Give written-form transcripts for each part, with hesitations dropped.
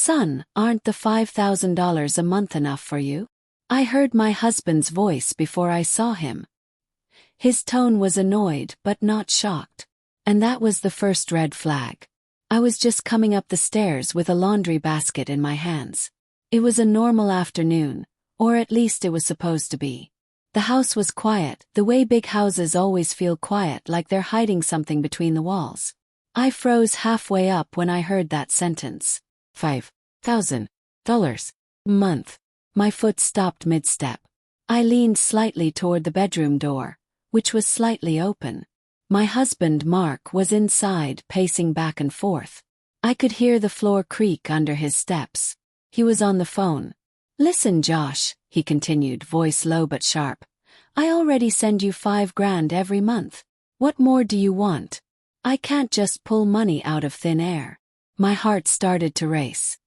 Son, aren't the $5,000 a month enough for you? I heard my husband's voice before I saw him. His tone was annoyed but not shocked. And that was the first red flag. I was just coming up the stairs with a laundry basket in my hands. It was a normal afternoon, or at least it was supposed to be. The house was quiet, the way big houses always feel quiet, like they're hiding something between the walls. I froze halfway up when I heard that sentence. $5,000 a month. My foot stopped mid-step. I leaned slightly toward the bedroom door, which was slightly open. My husband, Mark, was inside, pacing back and forth. I could hear the floor creak under his steps. He was on the phone. "Listen, Josh," he continued, voice low but sharp. "I already send you $5,000 every month. What more do you want? I can't just pull money out of thin air." My heart started to race.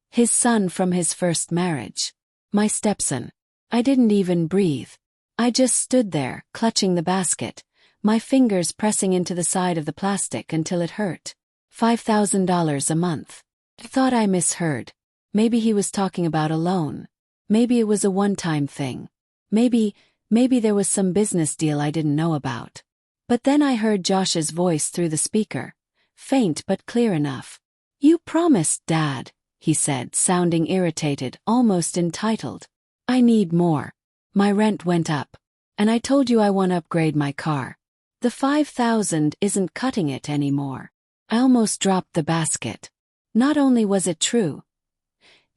His son from his first marriage. My stepson. I didn't even breathe. I just stood there, clutching the basket, my fingers pressing into the side of the plastic until it hurt. $5,000 a month. I thought I misheard. Maybe he was talking about a loan. Maybe it was a one-time thing. Maybe there was some business deal I didn't know about. But then I heard Josh's voice through the speaker, faint but clear enough. "You promised, Dad," he said, sounding irritated, almost entitled. "I need more. My rent went up. And I told you I want to upgrade my car. The $5,000 isn't cutting it anymore." I almost dropped the basket. Not only was it true,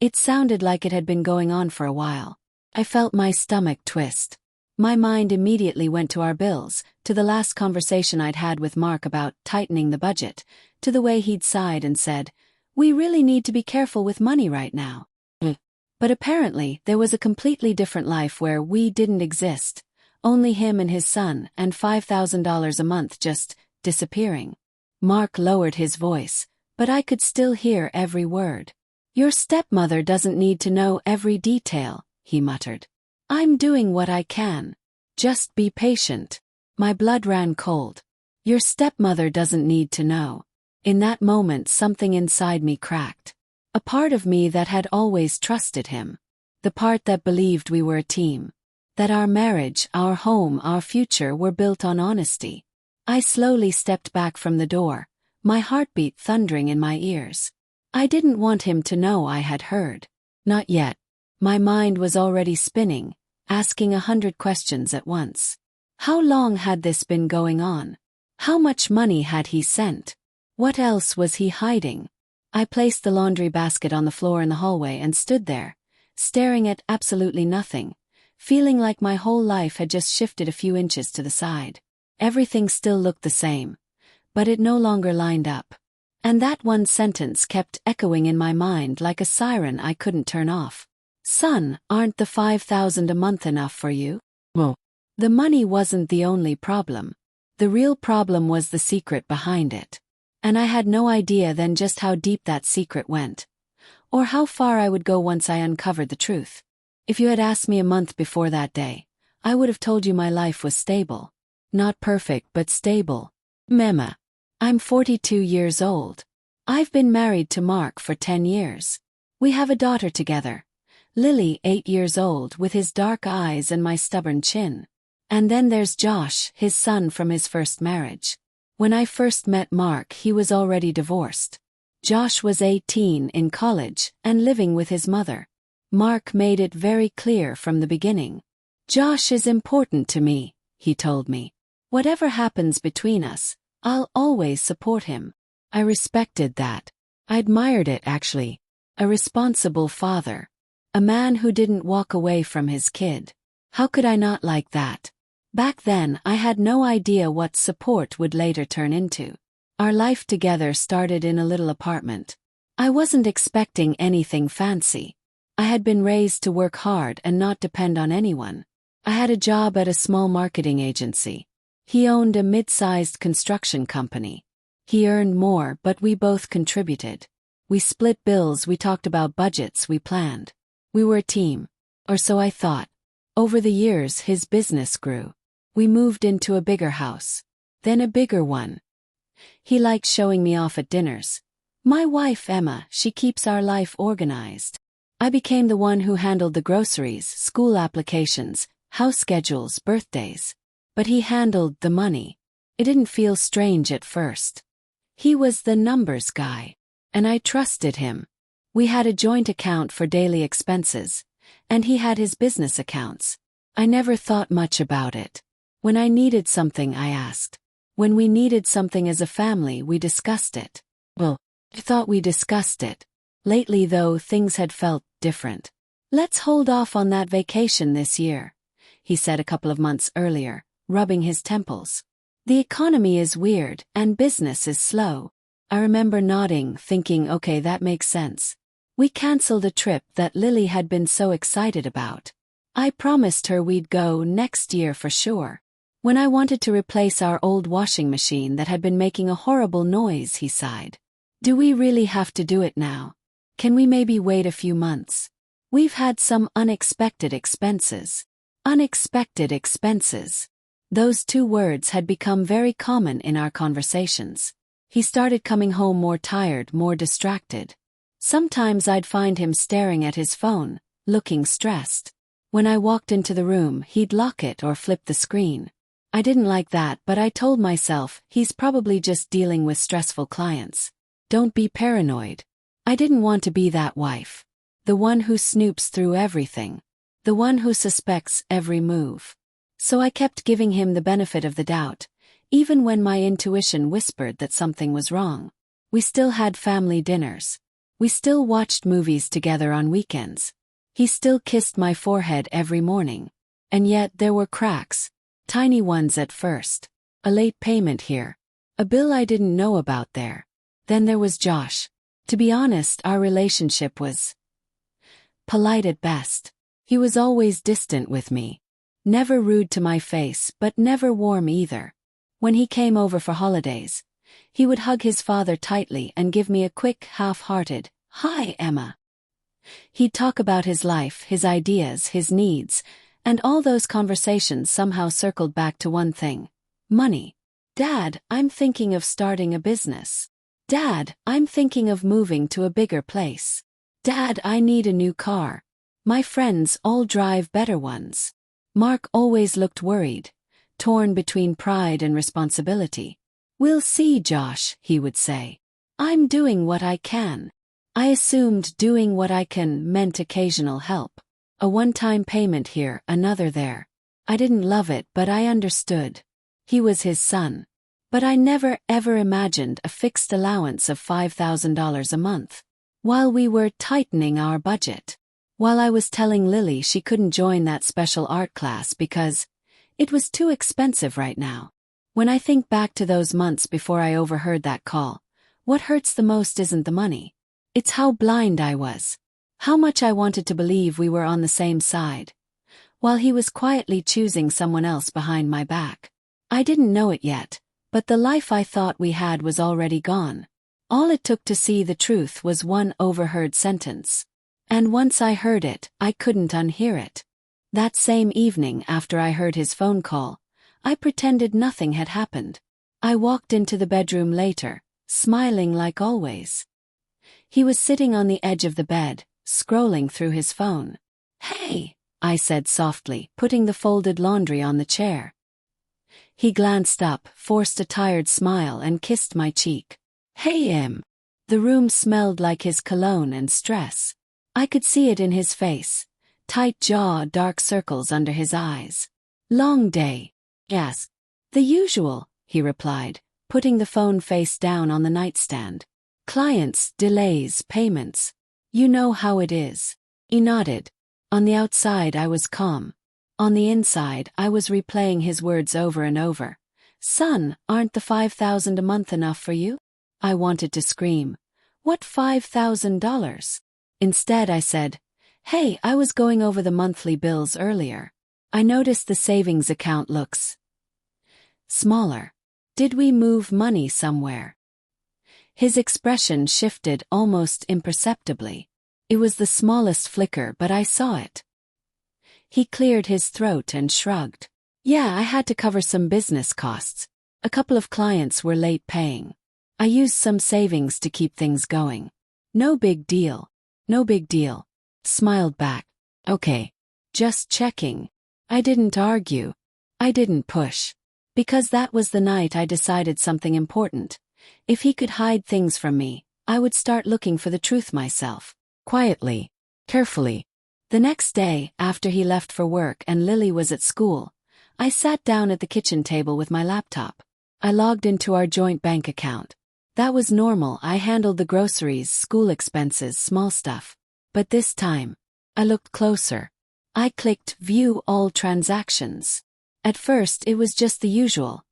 it sounded like it had been going on for a while. I felt my stomach twist. My mind immediately went to our bills, to the last conversation I'd had with Mark about tightening the budget, to the way he'd sighed and said, "We really need to be careful with money right now." But apparently, there was a completely different life where we didn't exist. Only him and his son, and $5,000 a month just disappearing. Mark lowered his voice, but I could still hear every word. "Your stepmother doesn't need to know every detail," he muttered. "I'm doing what I can. Just be patient." My blood ran cold. Your stepmother doesn't need to know. In that moment, something inside me cracked. A part of me that had always trusted him. The part that believed we were a team. That our marriage, our home, our future were built on honesty. I slowly stepped back from the door, my heartbeat thundering in my ears. I didn't want him to know I had heard. Not yet. My mind was already spinning, asking 100 questions at once. How long had this been going on? How much money had he sent? What else was he hiding? I placed the laundry basket on the floor in the hallway and stood there, staring at absolutely nothing, feeling like my whole life had just shifted a few inches to the side. Everything still looked the same, but it no longer lined up. And that one sentence kept echoing in my mind like a siren I couldn't turn off. "Son, aren't the $5,000 a month enough for you?" Well, the money wasn't the only problem. The real problem was the secret behind it. And I had no idea then just how deep that secret went, or how far I would go once I uncovered the truth. If you had asked me a month before that day, I would have told you my life was stable. Not perfect but stable. Mema. I'm 42 years old. I've been married to Mark for 10 years. We have a daughter together. Lily, 8 years old, with his dark eyes and my stubborn chin. And then there's Josh, his son from his first marriage. When I first met Mark, he was already divorced. Josh was 18, in college, and living with his mother. Mark made it very clear from the beginning. "Josh is important to me," he told me. "Whatever happens between us, I'll always support him." I respected that. I admired it, actually. A responsible father. A man who didn't walk away from his kid. How could I not like that? Back then, I had no idea what support would later turn into. Our life together started in a little apartment. I wasn't expecting anything fancy. I had been raised to work hard and not depend on anyone. I had a job at a small marketing agency. He owned a mid-sized construction company. He earned more, but we both contributed. We split bills, we talked about budgets, we planned. We were a team. Or so I thought. Over the years, his business grew. We moved into a bigger house. Then a bigger one. He liked showing me off at dinners. My wife Emma, she keeps our life organized. I became the one who handled the groceries, school applications, house schedules, birthdays. But he handled the money. It didn't feel strange at first. He was the numbers guy. And I trusted him. We had a joint account for daily expenses, and he had his business accounts. I never thought much about it. When I needed something, I asked. When we needed something as a family, we discussed it. Well, I thought we discussed it. Lately, though, things had felt different. Let's hold off on that vacation this year, he said a couple of months earlier, rubbing his temples. The economy is weird, and business is slow. I remember nodding, thinking, okay, that makes sense. We canceled a trip that Lily had been so excited about. I promised her we'd go next year for sure. When I wanted to replace our old washing machine that had been making a horrible noise, he sighed. Do we really have to do it now? Can we maybe wait a few months? We've had some unexpected expenses. Unexpected expenses. Those two words had become very common in our conversations. He started coming home more tired, more distracted. Sometimes I'd find him staring at his phone, looking stressed. When I walked into the room, he'd lock it or flip the screen. I didn't like that, but I told myself, he's probably just dealing with stressful clients. Don't be paranoid. I didn't want to be that wife. The one who snoops through everything. The one who suspects every move. So I kept giving him the benefit of the doubt, even when my intuition whispered that something was wrong. We still had family dinners. We still watched movies together on weekends. He still kissed my forehead every morning. And yet there were cracks. Tiny ones at first. A late payment here. A bill I didn't know about there. Then there was Josh. To be honest, our relationship was polite at best. He was always distant with me. Never rude to my face, but never warm either. When he came over for holidays, he would hug his father tightly and give me a quick, half-hearted, "Hi, Emma." He'd talk about his life, his ideas, his needs, and all those conversations somehow circled back to one thing: money. Dad, I'm thinking of starting a business. Dad, I'm thinking of moving to a bigger place. Dad, I need a new car. My friends all drive better ones. Mark always looked worried, torn between pride and responsibility. We'll see, Josh, he would say. I'm doing what I can. I assumed doing what I can meant occasional help. A one-time payment here, another there. I didn't love it, but I understood. He was his son. But I never ever imagined a fixed allowance of $5,000 a month. While we were tightening our budget. While I was telling Lily she couldn't join that special art class because it was too expensive right now. When I think back to those months before I overheard that call, what hurts the most isn't the money. It's how blind I was. How much I wanted to believe we were on the same side, while he was quietly choosing someone else behind my back. I didn't know it yet, but the life I thought we had was already gone. All it took to see the truth was one overheard sentence. And once I heard it, I couldn't unhear it. That same evening after I heard his phone call, I pretended nothing had happened. I walked into the bedroom later, smiling like always. He was sitting on the edge of the bed, scrolling through his phone. "Hey," I said softly, putting the folded laundry on the chair. He glanced up, forced a tired smile, and kissed my cheek. "Hey, Em." The room smelled like his cologne and stress. I could see it in his face. Tight jaw, dark circles under his eyes. "Long day." "Yes." "The usual," he replied, putting the phone face down on the nightstand. "Clients, delays, payments. You know how it is." He nodded. On the outside I was calm. On the inside I was replaying his words over and over. "Son, aren't the $5,000 a month enough for you?" I wanted to scream. "What $5,000? Instead I said, "Hey, I was going over the monthly bills earlier. I noticed the savings account looks smaller. Did we move money somewhere?" His expression shifted almost imperceptibly. It was the smallest flicker, but I saw it. He cleared his throat and shrugged. "Yeah, I had to cover some business costs. A couple of clients were late paying. I used some savings to keep things going. No big deal. No big deal. Smiled back. Okay. Just checking. I didn't argue. I didn't push. Because that was the night I decided something important. If he could hide things from me, I would start looking for the truth myself. Quietly. Carefully. The next day, after he left for work and Lily was at school, I sat down at the kitchen table with my laptop. I logged into our joint bank account. That was normal. I handled the groceries, school expenses, small stuff. But this time, I looked closer. I clicked View All Transactions. At first it was just the usual.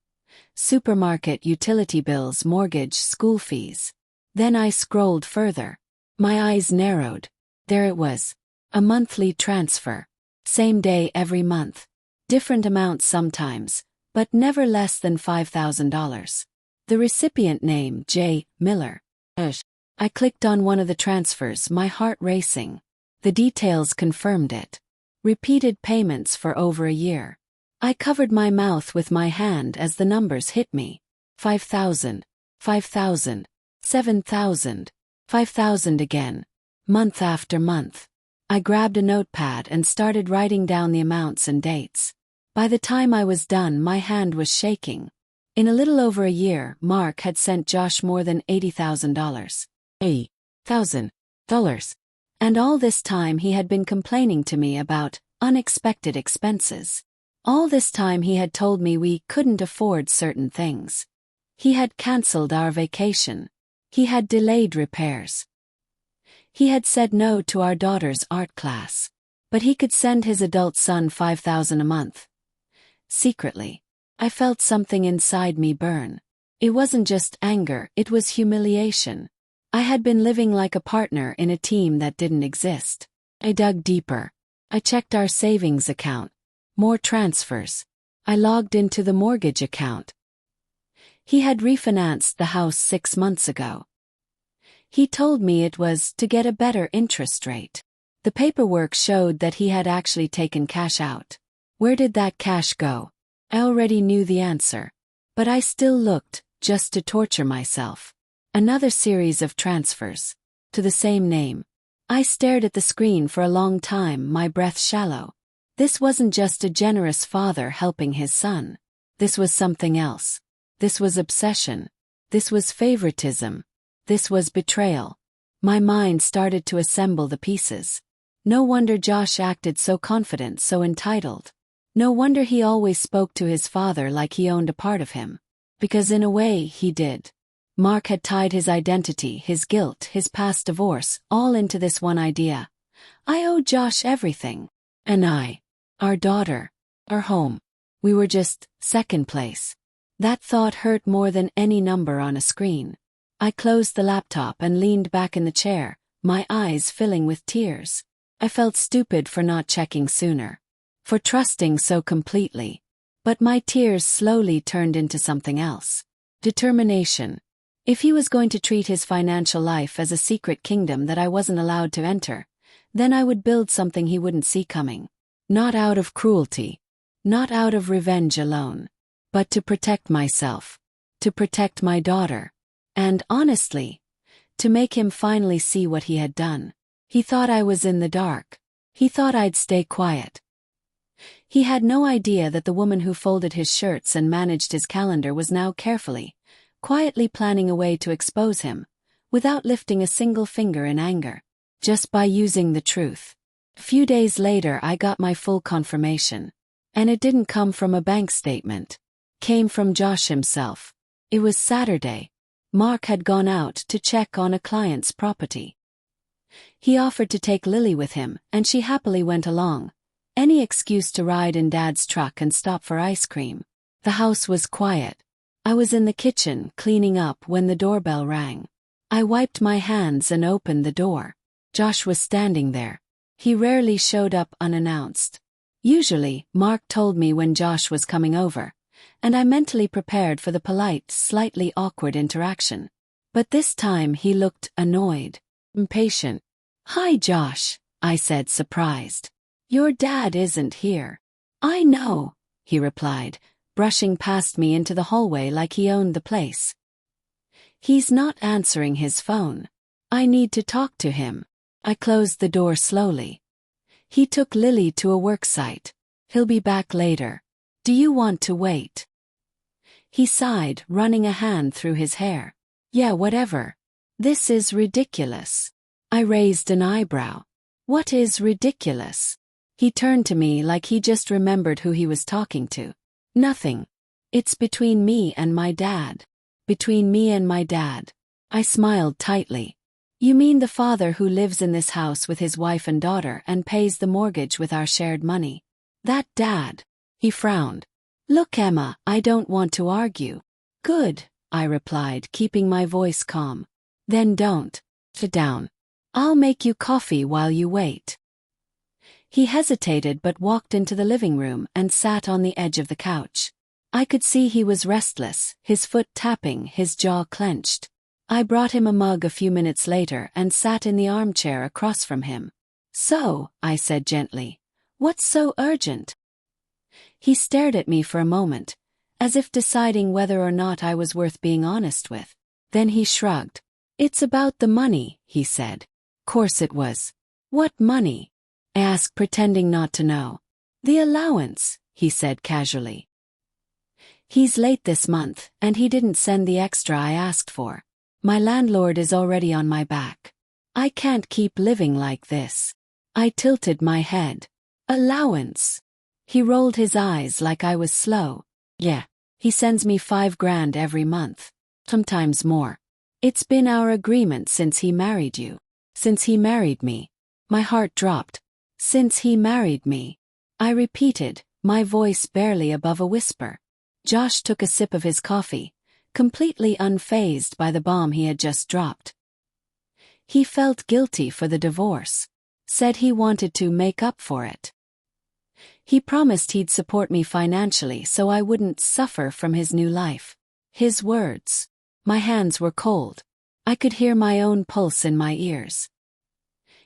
Supermarket, utility bills, mortgage, school fees. Then I scrolled further. My eyes narrowed. There it was. A monthly transfer. Same day every month. Different amounts sometimes, but never less than $5,000. The recipient name, J. Miller. I clicked on one of the transfers, my heart racing. The details confirmed it. Repeated payments for over a year. I covered my mouth with my hand as the numbers hit me. 5,000, 5,000, 7,000, 5,000 again. Month after month. I grabbed a notepad and started writing down the amounts and dates. By the time I was done, my hand was shaking. In a little over a year, Mark had sent Josh more than $80,000. $80,000. And all this time he had been complaining to me about unexpected expenses. All this time he had told me we couldn't afford certain things. He had cancelled our vacation. He had delayed repairs. He had said no to our daughter's art class. But he could send his adult son $5,000 a month. Secretly, I felt something inside me burn. It wasn't just anger, it was humiliation. I had been living like a partner in a team that didn't exist. I dug deeper. I checked our savings account. More transfers. I logged into the mortgage account. He had refinanced the house 6 months ago. He told me it was to get a better interest rate. The paperwork showed that he had actually taken cash out. Where did that cash go? I already knew the answer. But I still looked, just to torture myself. Another series of transfers. To the same name. I stared at the screen for a long time, my breath shallow. This wasn't just a generous father helping his son. This was something else. This was obsession. This was favoritism. This was betrayal. My mind started to assemble the pieces. No wonder Josh acted so confident, so entitled. No wonder he always spoke to his father like he owned a part of him. Because in a way, he did. Mark had tied his identity, his guilt, his past divorce, all into this one idea. I owe Josh everything. And our daughter, our home. We were just second place. That thought hurt more than any number on a screen. I closed the laptop and leaned back in the chair, my eyes filling with tears. I felt stupid for not checking sooner. For trusting so completely. But my tears slowly turned into something else. Determination. If he was going to treat his financial life as a secret kingdom that I wasn't allowed to enter, then I would build something he wouldn't see coming. Not out of cruelty. Not out of revenge alone. But to protect myself. To protect my daughter. And honestly, to make him finally see what he had done. He thought I was in the dark. He thought I'd stay quiet. He had no idea that the woman who folded his shirts and managed his calendar was now quietly planning a way to expose him, without lifting a single finger in anger, just by using the truth. A few days later I got my full confirmation. And it didn't come from a bank statement. Came from Josh himself. It was Saturday. Mark had gone out to check on a client's property. He offered to take Lily with him, and she happily went along. Any excuse to ride in Dad's truck and stop for ice cream. The house was quiet. I was in the kitchen cleaning up when the doorbell rang. I wiped my hands and opened the door. Josh was standing there. He rarely showed up unannounced. Usually, Mark told me when Josh was coming over, and I mentally prepared for the polite, slightly awkward interaction. But this time he looked annoyed, impatient. "Hi, Josh," I said, surprised. "Your dad isn't here." "I know," he replied, brushing past me into the hallway like he owned the place. He's not answering his phone. I need to talk to him. I closed the door slowly. He took Lily to a work site. He'll be back later. Do you want to wait? He sighed, running a hand through his hair. Yeah, whatever. This is ridiculous. I raised an eyebrow. What is ridiculous? He turned to me like he just remembered who he was talking to. Nothing. It's between me and my dad. Between me and my dad. I smiled tightly. You mean the father who lives in this house with his wife and daughter and pays the mortgage with our shared money? That dad. He frowned. Look, Emma, I don't want to argue. Good, I replied, keeping my voice calm. Then don't. Sit down. I'll make you coffee while you wait. He hesitated but walked into the living room and sat on the edge of the couch. I could see he was restless, his foot tapping, his jaw clenched. I brought him a mug a few minutes later and sat in the armchair across from him. So, I said gently, what's so urgent? He stared at me for a moment, as if deciding whether or not I was worth being honest with. Then he shrugged. It's about the money, he said. Course it was. What money? I asked, pretending not to know. The allowance, he said casually. He's late this month, and he didn't send the extra I asked for. My landlord is already on my back. I can't keep living like this. I tilted my head. Allowance. He rolled his eyes like I was slow. Yeah. He sends me $5,000 every month. Sometimes more. It's been our agreement since he married you. Since he married me. My heart dropped. Since he married me. I repeated, my voice barely above a whisper. Josh took a sip of his coffee, completely unfazed by the bomb he had just dropped. He felt guilty for the divorce. Said he wanted to make up for it. He promised he'd support me financially so I wouldn't suffer from his new life. His words. My hands were cold. I could hear my own pulse in my ears.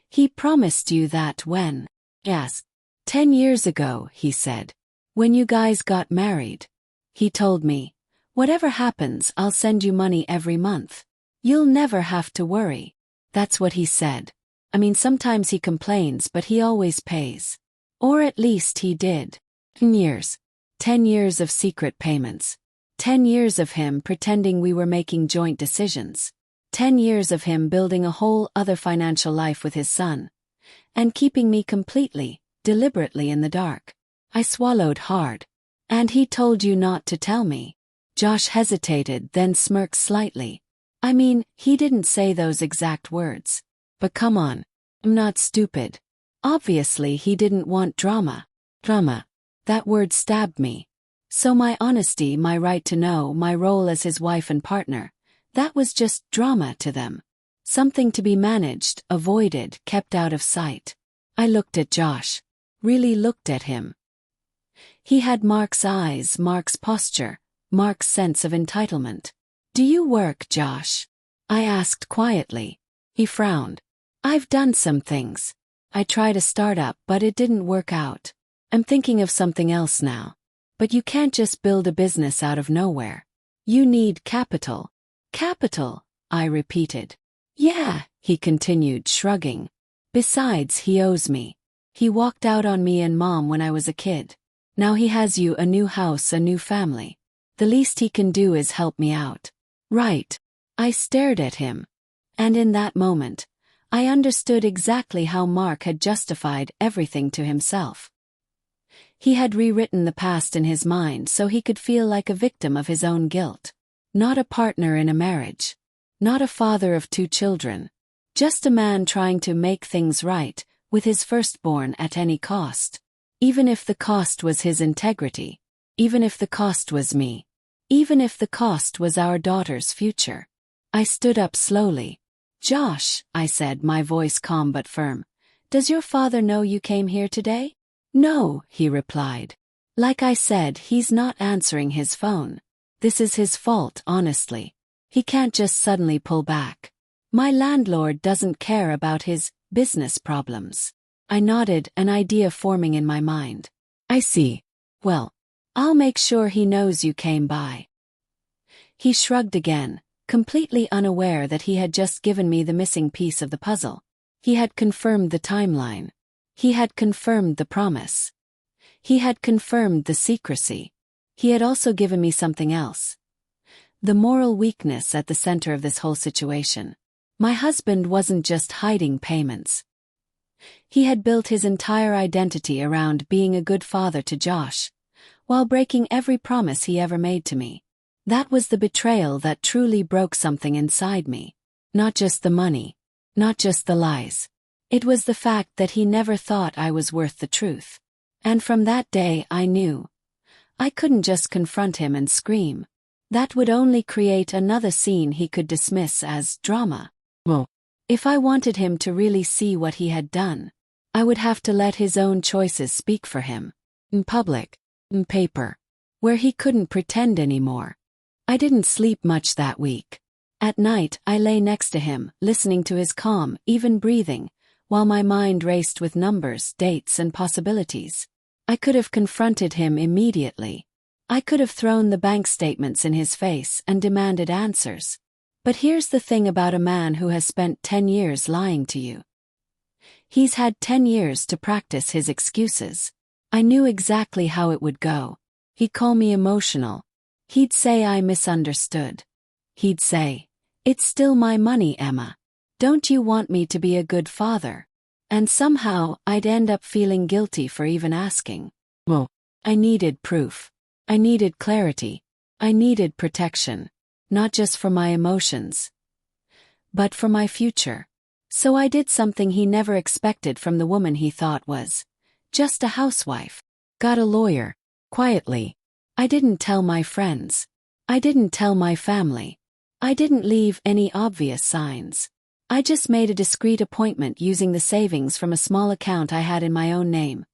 He promised you that when? Yes. 10 years ago, he said. When you guys got married. He told me, whatever happens, I'll send you money every month. You'll never have to worry. That's what he said. I mean, sometimes he complains, but he always pays. Or at least he did. 10 years. 10 years of secret payments. 10 years of him pretending we were making joint decisions. 10 years of him building a whole other financial life with his son. And keeping me completely, deliberately in the dark. I swallowed hard. And he told you not to tell me. Josh hesitated, then smirked slightly. I mean, he didn't say those exact words. But come on. I'm not stupid. Obviously he didn't want drama. Drama. That word stabbed me. So my honesty, my right to know, my role as his wife and partner, that was just drama to them. Something to be managed, avoided, kept out of sight. I looked at Josh. Really looked at him. He had Mark's eyes, Mark's posture, Mark's sense of entitlement. Do you work, Josh? I asked quietly. He frowned. I've done some things. I tried a startup, but it didn't work out. I'm thinking of something else now. But you can't just build a business out of nowhere. You need capital. Capital, I repeated. Yeah, he continued, shrugging. Besides, he owes me. He walked out on me and Mom when I was a kid. Now he has you, a new house, a new family. The least he can do is help me out. Right. I stared at him. And in that moment, I understood exactly how Mark had justified everything to himself. He had rewritten the past in his mind so he could feel like a victim of his own guilt. Not a partner in a marriage. Not a father of 2 children. Just a man trying to make things right, with his firstborn at any cost. Even if the cost was his integrity. Even if the cost was me. Even if the cost was our daughter's future. I stood up slowly. Josh, I said, my voice calm but firm. Does your father know you came here today? No, he replied. Like I said, he's not answering his phone. This is his fault, honestly. He can't just suddenly pull back. My landlord doesn't care about his business problems. I nodded, an idea forming in my mind. I see. Well, I'll make sure he knows you came by. He shrugged again, completely unaware that he had just given me the missing piece of the puzzle. He had confirmed the timeline. He had confirmed the promise. He had confirmed the secrecy. He had also given me something else. The moral weakness at the center of this whole situation. My husband wasn't just hiding payments. He had built his entire identity around being a good father to Josh, while breaking every promise he ever made to me. That was the betrayal that truly broke something inside me. Not just the money, not just the lies. It was the fact that he never thought I was worth the truth. And from that day I knew. I couldn't just confront him and scream. That would only create another scene he could dismiss as drama. Well, if I wanted him to really see what he had done, I would have to let his own choices speak for him. In public, in paper, where he couldn't pretend anymore. I didn't sleep much that week. At night, I lay next to him, listening to his calm, even breathing, while my mind raced with numbers, dates, and possibilities. I could have confronted him immediately. I could have thrown the bank statements in his face and demanded answers. But here's the thing about a man who has spent 10 years lying to you. He's had 10 years to practice his excuses. I knew exactly how it would go. He'd call me emotional. He'd say I misunderstood. He'd say, "It's still my money, Emma. Don't you want me to be a good father?" And somehow, I'd end up feeling guilty for even asking. Well, I needed proof. I needed clarity. I needed protection. Not just for my emotions, but for my future. So I did something he never expected from the woman he thought was just a housewife. Got a lawyer. Quietly. I didn't tell my friends. I didn't tell my family. I didn't leave any obvious signs. I just made a discreet appointment using the savings from a small account I had in my own name,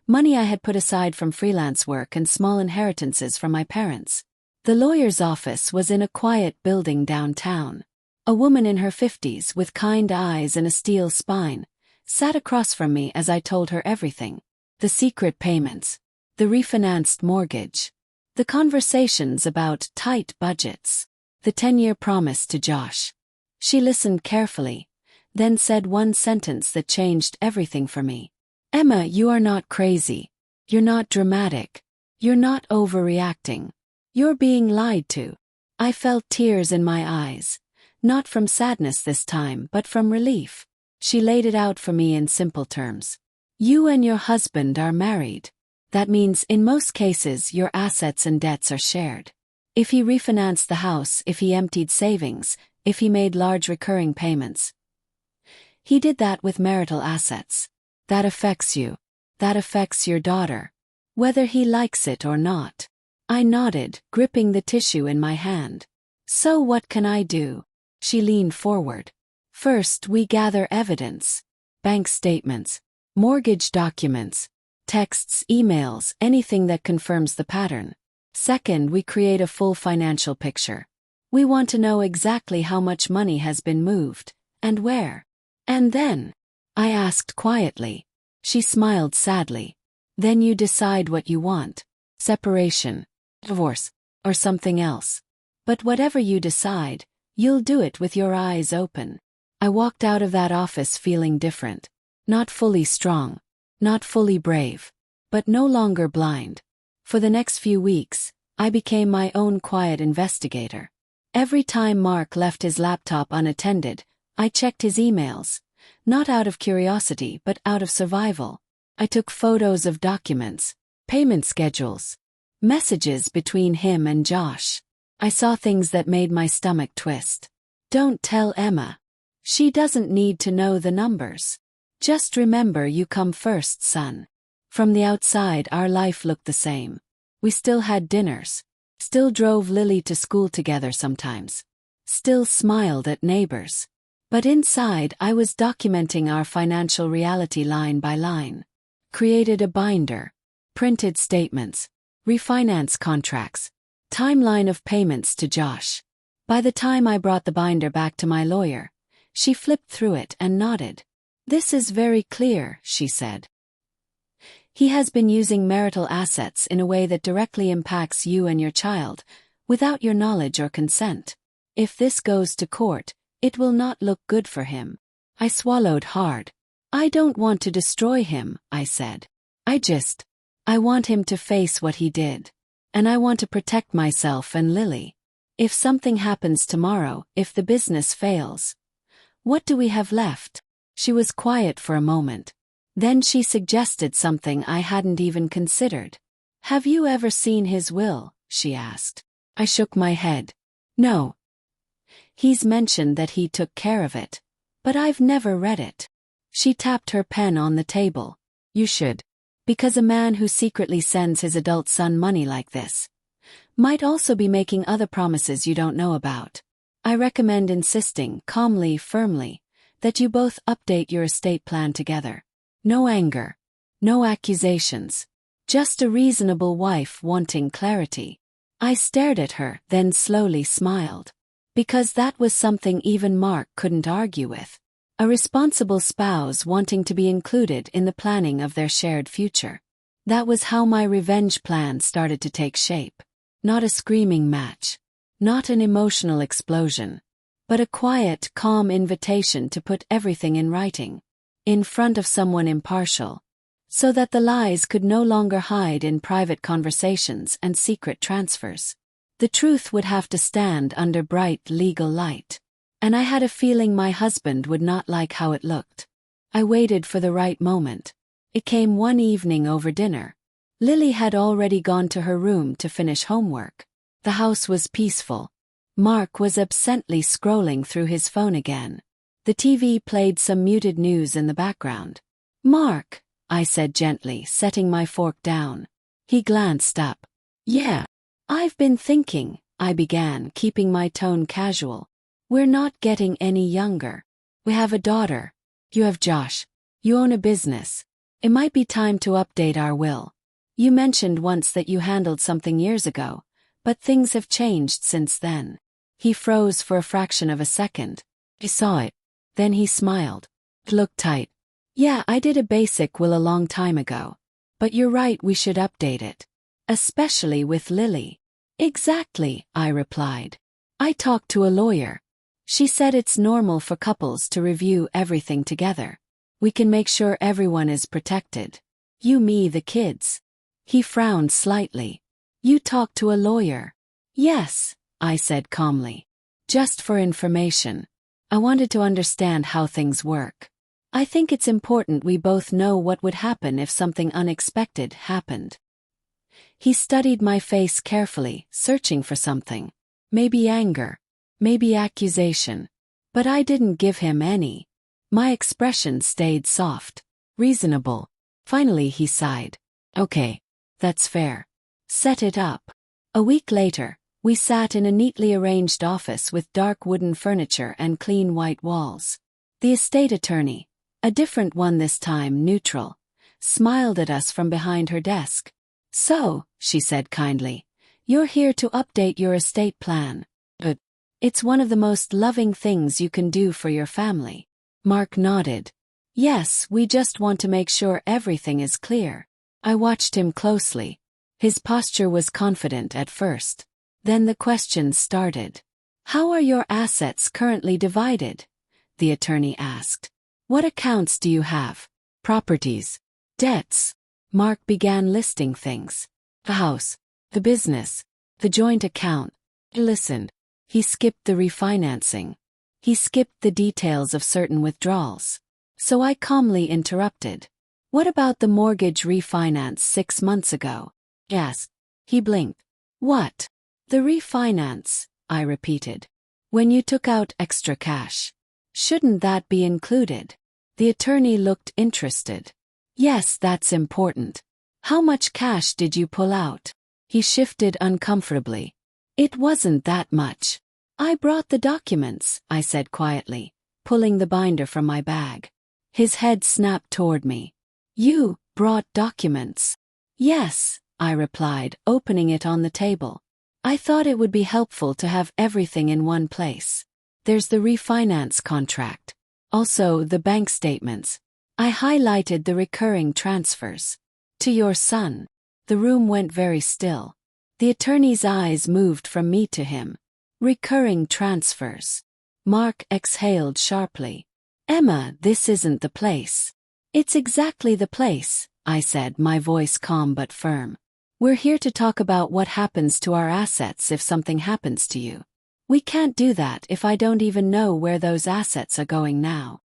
money I had put aside from freelance work and small inheritances from my parents. The lawyer's office was in a quiet building downtown. A woman in her 50s with kind eyes and a steel spine sat across from me as I told her everything. The secret payments, the refinanced mortgage, the conversations about tight budgets, the 10-year promise to Josh. She listened carefully, then said one sentence that changed everything for me. "Emma, you are not crazy. You're not dramatic. You're not overreacting. You're being lied to." I felt tears in my eyes, not from sadness this time but from relief. She laid it out for me in simple terms. You and your husband are married. That means in most cases your assets and debts are shared. If he refinanced the house, if he emptied savings, if he made large recurring payments, he did that with marital assets. That affects you. That affects your daughter. Whether he likes it or not. I nodded, gripping the tissue in my hand. So what can I do? She leaned forward. First, we gather evidence. Bank statements, mortgage documents, texts, emails, anything that confirms the pattern. Second, we create a full financial picture. We want to know exactly how much money has been moved, and where. And then, I asked quietly. She smiled sadly. Then you decide what you want. Separation, divorce, or something else. But whatever you decide, you'll do it with your eyes open. I walked out of that office feeling different. Not fully strong, not fully brave, but no longer blind. For the next few weeks, I became my own quiet investigator. Every time Mark left his laptop unattended, I checked his emails, not out of curiosity but out of survival. I took photos of documents, payment schedules, messages between him and Josh. I saw things that made my stomach twist. Don't tell Emma. She doesn't need to know the numbers. Just remember you come first, son. From the outside, our life looked the same. We still had dinners. Still drove Lily to school together sometimes. Still smiled at neighbors. But inside, I was documenting our financial reality line by line. Created a binder. Printed statements. Refinance contracts. Timeline of payments to Josh. By the time I brought the binder back to my lawyer, she flipped through it and nodded. "This is very clear," she said. "He has been using marital assets in a way that directly impacts you and your child, without your knowledge or consent. If this goes to court, it will not look good for him. I swallowed hard. I don't want to destroy him, I said. I want him to face what he did. And I want to protect myself and Lily. If something happens tomorrow, if the business fails, what do we have left? She was quiet for a moment. Then she suggested something I hadn't even considered. Have you ever seen his will? She asked. I shook my head. No. He's mentioned that he took care of it, but I've never read it. She tapped her pen on the table. You should. Because a man who secretly sends his adult son money like this might also be making other promises you don't know about. I recommend insisting, calmly, firmly, that you both update your estate plan together. No anger. No accusations. Just a reasonable wife wanting clarity. I stared at her, then slowly smiled. Because that was something even Mark couldn't argue with. A responsible spouse wanting to be included in the planning of their shared future. That was how my revenge plan started to take shape. Not a screaming match. Not an emotional explosion. But a quiet, calm invitation to put everything in writing. In front of someone impartial. So that the lies could no longer hide in private conversations and secret transfers. The truth would have to stand under bright legal light. And I had a feeling my husband would not like how it looked. I waited for the right moment. It came one evening over dinner. Lily had already gone to her room to finish homework. The house was peaceful. Mark was absently scrolling through his phone again. The TV played some muted news in the background. Mark, I said gently, setting my fork down. He glanced up. Yeah. I've been thinking, I began, keeping my tone casual. We're not getting any younger. We have a daughter. You have Josh. You own a business. It might be time to update our will. You mentioned once that you handled something years ago, but things have changed since then. He froze for a fraction of a second. I saw it. Then he smiled. It looked tight. Yeah, I did a basic will a long time ago. But you're right, we should update it. Especially with Lily. Exactly, I replied. I talked to a lawyer. She said it's normal for couples to review everything together. We can make sure everyone is protected. You, me, the kids. He frowned slightly. You talked to a lawyer? Yes, I said calmly. Just for information. I wanted to understand how things work. I think it's important we both know what would happen if something unexpected happened. He studied my face carefully, searching for something. Maybe anger. Maybe accusation. But I didn't give him any. My expression stayed soft. Reasonable. Finally he sighed. Okay. That's fair. Set it up. A week later, we sat in a neatly arranged office with dark wooden furniture and clean white walls. The estate attorney, a different one this time, neutral, smiled at us from behind her desk. So, she said kindly, you're here to update your estate plan. But it's one of the most loving things you can do for your family. Mark nodded. Yes, we just want to make sure everything is clear. I watched him closely. His posture was confident at first. Then the questions started. How are your assets currently divided? The attorney asked. What accounts do you have? Properties. Debts. Mark began listing things. The house. The business. The joint account. He listened. He skipped the refinancing. He skipped the details of certain withdrawals. So I calmly interrupted. What about the mortgage refinance 6 months ago? Yes. He blinked. What? The refinance, I repeated. When you took out extra cash. Shouldn't that be included? The attorney looked interested. Yes, that's important. How much cash did you pull out? He shifted uncomfortably. It wasn't that much. I brought the documents, I said quietly, pulling the binder from my bag. His head snapped toward me. You brought documents? Yes, I replied, opening it on the table. I thought it would be helpful to have everything in one place. There's the refinance contract. Also the bank statements. I highlighted the recurring transfers. To your son. The room went very still. The attorney's eyes moved from me to him. Recurring transfers. Mark exhaled sharply. Emma, this isn't the place. It's exactly the place, I said, my voice calm but firm. We're here to talk about what happens to our assets if something happens to you. We can't do that if I don't even know where those assets are going now.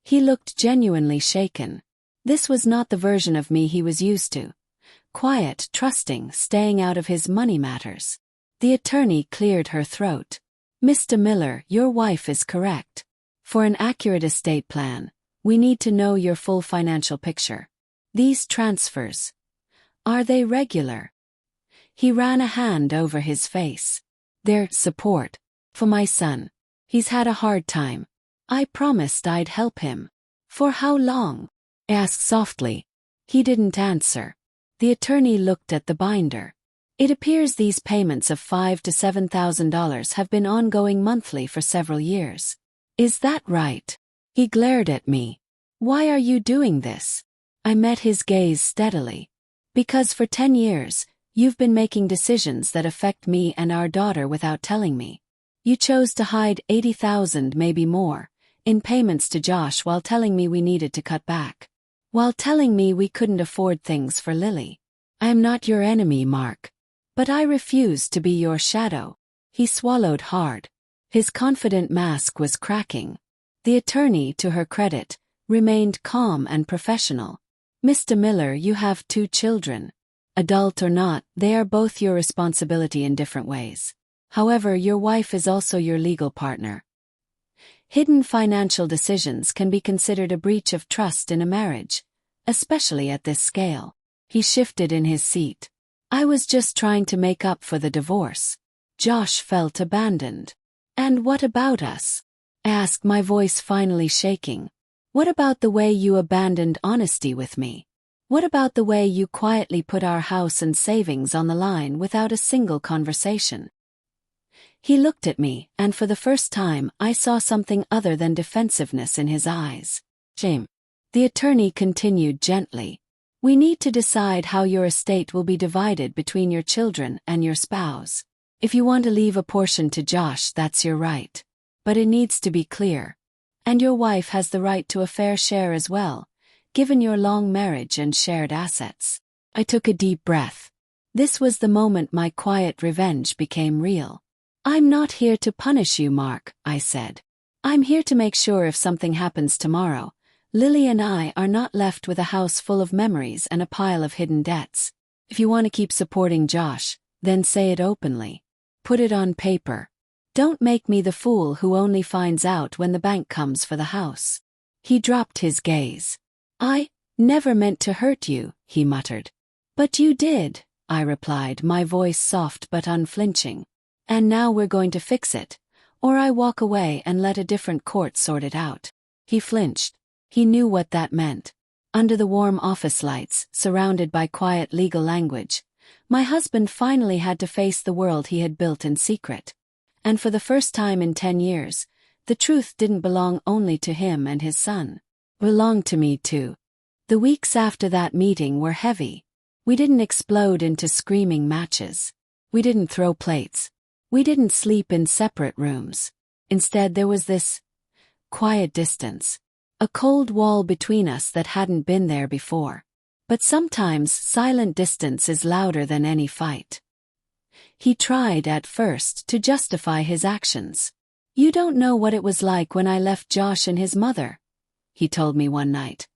He looked genuinely shaken. This was not the version of me he was used to. Quiet, trusting, staying out of his money matters. The attorney cleared her throat. Mr. Miller, your wife is correct. For an accurate estate plan, we need to know your full financial picture. These transfers, are they regular? He ran a hand over his face. They're support. For my son. He's had a hard time. I promised I'd help him. For how long? I asked softly. He didn't answer. The attorney looked at the binder. It appears these payments of $5,000 to $7,000 have been ongoing monthly for several years. Is that right? He glared at me. Why are you doing this? I met his gaze steadily. Because for 10 years, you've been making decisions that affect me and our daughter without telling me. You chose to hide $80,000, maybe more, in payments to Josh while telling me we needed to cut back. While telling me we couldn't afford things for Lily. I am not your enemy, Mark. But I refuse to be your shadow. He swallowed hard. His confident mask was cracking. The attorney, to her credit, remained calm and professional. Mr. Miller, you have 2 children. Adult or not, they are both your responsibility in different ways. However, your wife is also your legal partner. Hidden financial decisions can be considered a breach of trust in a marriage, especially at this scale. He shifted in his seat. I was just trying to make up for the divorce. Josh felt abandoned. And what about us? I asked, my voice finally shaking. What about the way you abandoned honesty with me? What about the way you quietly put our house and savings on the line without a single conversation? He looked at me, and for the first time I saw something other than defensiveness in his eyes. Shame. The attorney continued gently. We need to decide how your estate will be divided between your children and your spouse. If you want to leave a portion to Josh, that's your right. But it needs to be clear. And your wife has the right to a fair share as well, given your long marriage and shared assets. I took a deep breath. This was the moment my quiet revenge became real. I'm not here to punish you, Mark, I said. I'm here to make sure if something happens tomorrow, Lily and I are not left with a house full of memories and a pile of hidden debts. If you want to keep supporting Josh, then say it openly. Put it on paper. Don't make me the fool who only finds out when the bank comes for the house. He dropped his gaze. I never meant to hurt you, he muttered. But you did, I replied, my voice soft but unflinching. And now we're going to fix it, or I walk away and let a different court sort it out. He flinched. He knew what that meant. Under the warm office lights, surrounded by quiet legal language, my husband finally had to face the world he had built in secret. And for the first time in 10 years, the truth didn't belong only to him and his son. It belonged to me too. The weeks after that meeting were heavy. We didn't explode into screaming matches. We didn't throw plates. We didn't sleep in separate rooms. Instead, there was this quiet distance. A cold wall between us that hadn't been there before. But sometimes silent distance is louder than any fight. He tried at first to justify his actions. You don't know what it was like when I left Josh and his mother, he told me one night,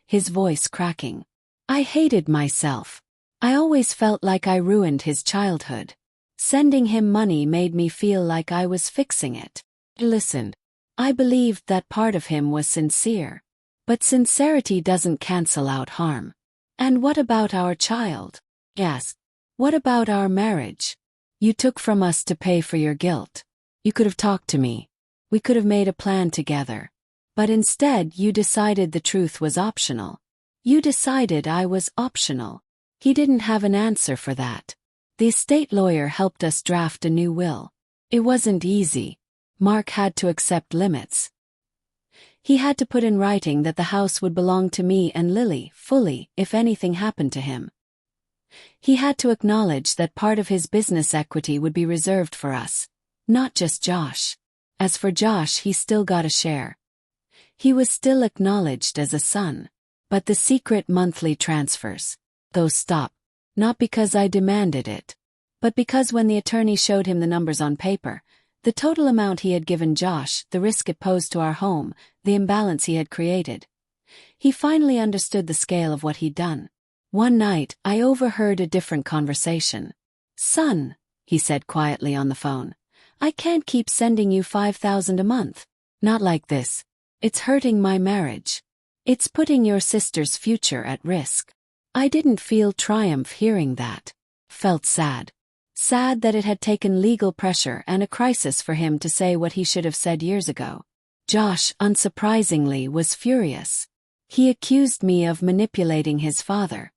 his voice cracking. I hated myself. I always felt like I ruined his childhood. Sending him money made me feel like I was fixing it. He listened. I believed that part of him was sincere. But sincerity doesn't cancel out harm. And what about our child? Yes. What about our marriage? You took from us to pay for your guilt. You could have talked to me. We could have made a plan together. But instead you decided the truth was optional. You decided I was optional. He didn't have an answer for that. The estate lawyer helped us draft a new will. It wasn't easy. Mark had to accept limits. He had to put in writing that the house would belong to me and Lily fully if anything happened to him. He had to acknowledge that part of his business equity would be reserved for us, not just Josh. As for Josh, he still got a share. He was still acknowledged as a son. But the secret monthly transfers, those stopped. Not because I demanded it, but because when the attorney showed him the numbers on paper, the total amount he had given Josh, the risk it posed to our home, the imbalance he had created, he finally understood the scale of what he'd done. One night, I overheard a different conversation. "Son," he said quietly on the phone, "I can't keep sending you $5,000 a month. Not like this. It's hurting my marriage. It's putting your sister's future at risk." I didn't feel triumph hearing that. Felt sad. Sad that it had taken legal pressure and a crisis for him to say what he should have said years ago. Josh, unsurprisingly, was furious. He accused me of manipulating his father.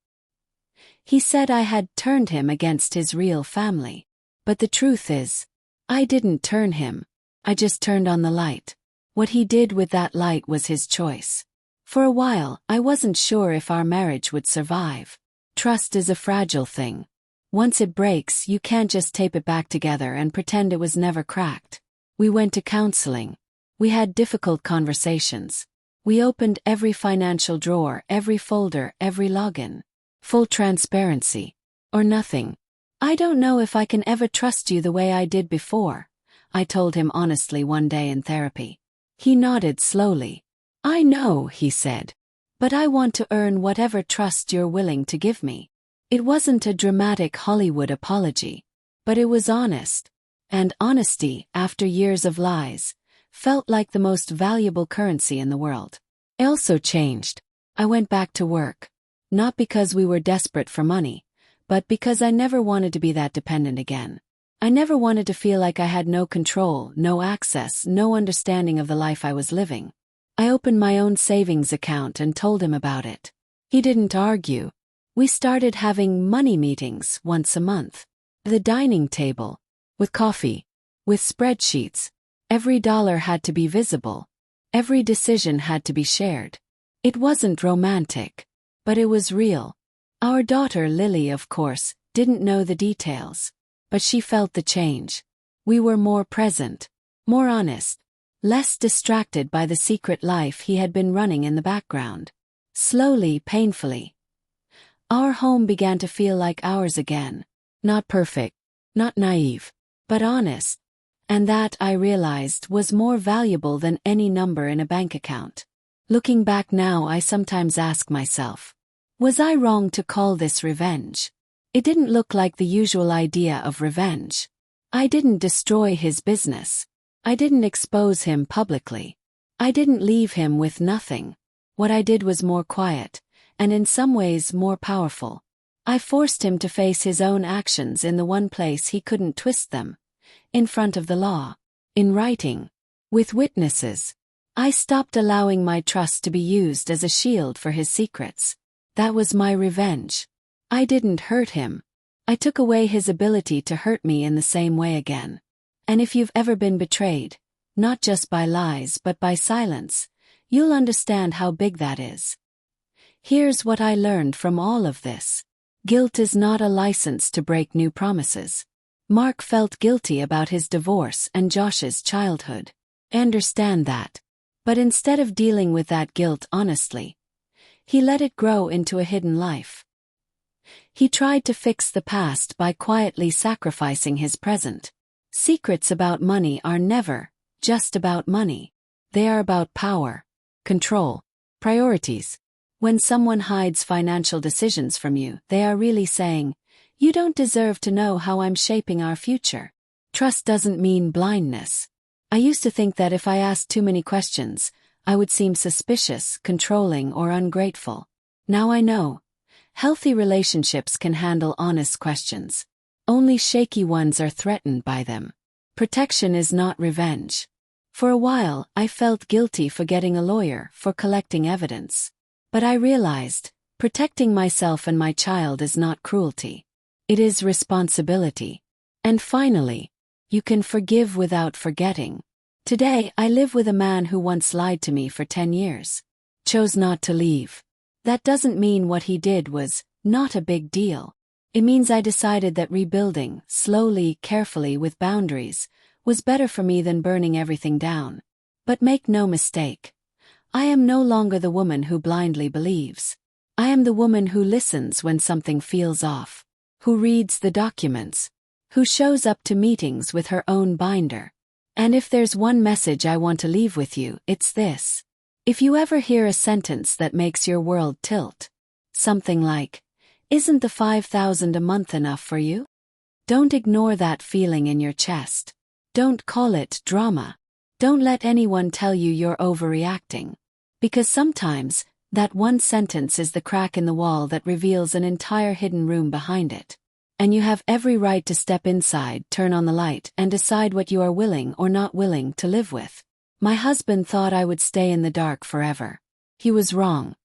He said I had turned him against his real family. But the truth is, I didn't turn him. I just turned on the light. What he did with that light was his choice. For a while, I wasn't sure if our marriage would survive. Trust is a fragile thing. Once it breaks, you can't just tape it back together and pretend it was never cracked. We went to counseling. We had difficult conversations. We opened every financial drawer, every folder, every login. Full transparency. Or nothing. "I don't know if I can ever trust you the way I did before," I told him honestly one day in therapy. He nodded slowly. "I know," he said. "But I want to earn whatever trust you're willing to give me." It wasn't a dramatic Hollywood apology, but it was honest. And honesty, after years of lies, felt like the most valuable currency in the world. I also changed. I went back to work. Not because we were desperate for money, but because I never wanted to be that dependent again. I never wanted to feel like I had no control, no access, no understanding of the life I was living. I opened my own savings account and told him about it. He didn't argue. We started having money meetings once a month. The dining table. With coffee. With spreadsheets. Every dollar had to be visible. Every decision had to be shared. It wasn't romantic. But it was real. Our daughter Lily, of course, didn't know the details. But she felt the change. We were more present. More honest. Less distracted by the secret life he had been running in the background. Slowly, painfully. Our home began to feel like ours again. Not perfect, not naive, but honest. And that, I realized, was more valuable than any number in a bank account. Looking back now, I sometimes ask myself, was I wrong to call this revenge? It didn't look like the usual idea of revenge. I didn't destroy his business. I didn't expose him publicly. I didn't leave him with nothing. What I did was more quiet, and in some ways more powerful. I forced him to face his own actions in the one place he couldn't twist them. In front of the law. In writing. With witnesses. I stopped allowing my trust to be used as a shield for his secrets. That was my revenge. I didn't hurt him. I took away his ability to hurt me in the same way again. And if you've ever been betrayed, not just by lies but by silence, you'll understand how big that is. Here's what I learned from all of this. Guilt is not a license to break new promises. Mark felt guilty about his divorce and Josh's childhood. I understand that. But instead of dealing with that guilt honestly, he let it grow into a hidden life. He tried to fix the past by quietly sacrificing his present. Secrets about money are never just about money. They are about power, control, priorities. When someone hides financial decisions from you, they are really saying, "You don't deserve to know how I'm shaping our future." Trust doesn't mean blindness. I used to think that if I asked too many questions, I would seem suspicious, controlling, or ungrateful. Now I know. Healthy relationships can handle honest questions. Only shaky ones are threatened by them. Protection is not revenge. For a while, I felt guilty for getting a lawyer, for collecting evidence. But I realized, protecting myself and my child is not cruelty. It is responsibility. And finally, you can forgive without forgetting. Today, I live with a man who once lied to me for 10 years. Chose not to leave. That doesn't mean what he did was not a big deal. It means I decided that rebuilding, slowly, carefully, with boundaries, was better for me than burning everything down. But make no mistake. I am no longer the woman who blindly believes. I am the woman who listens when something feels off, who reads the documents, who shows up to meetings with her own binder. And if there's one message I want to leave with you, it's this. If you ever hear a sentence that makes your world tilt, something like, "Isn't the 5,000 a month enough for you?" Don't ignore that feeling in your chest. Don't call it drama. Don't let anyone tell you you're overreacting. Because sometimes, that one sentence is the crack in the wall that reveals an entire hidden room behind it. And you have every right to step inside, turn on the light, and decide what you are willing or not willing to live with. My husband thought I would stay in the dark forever. He was wrong.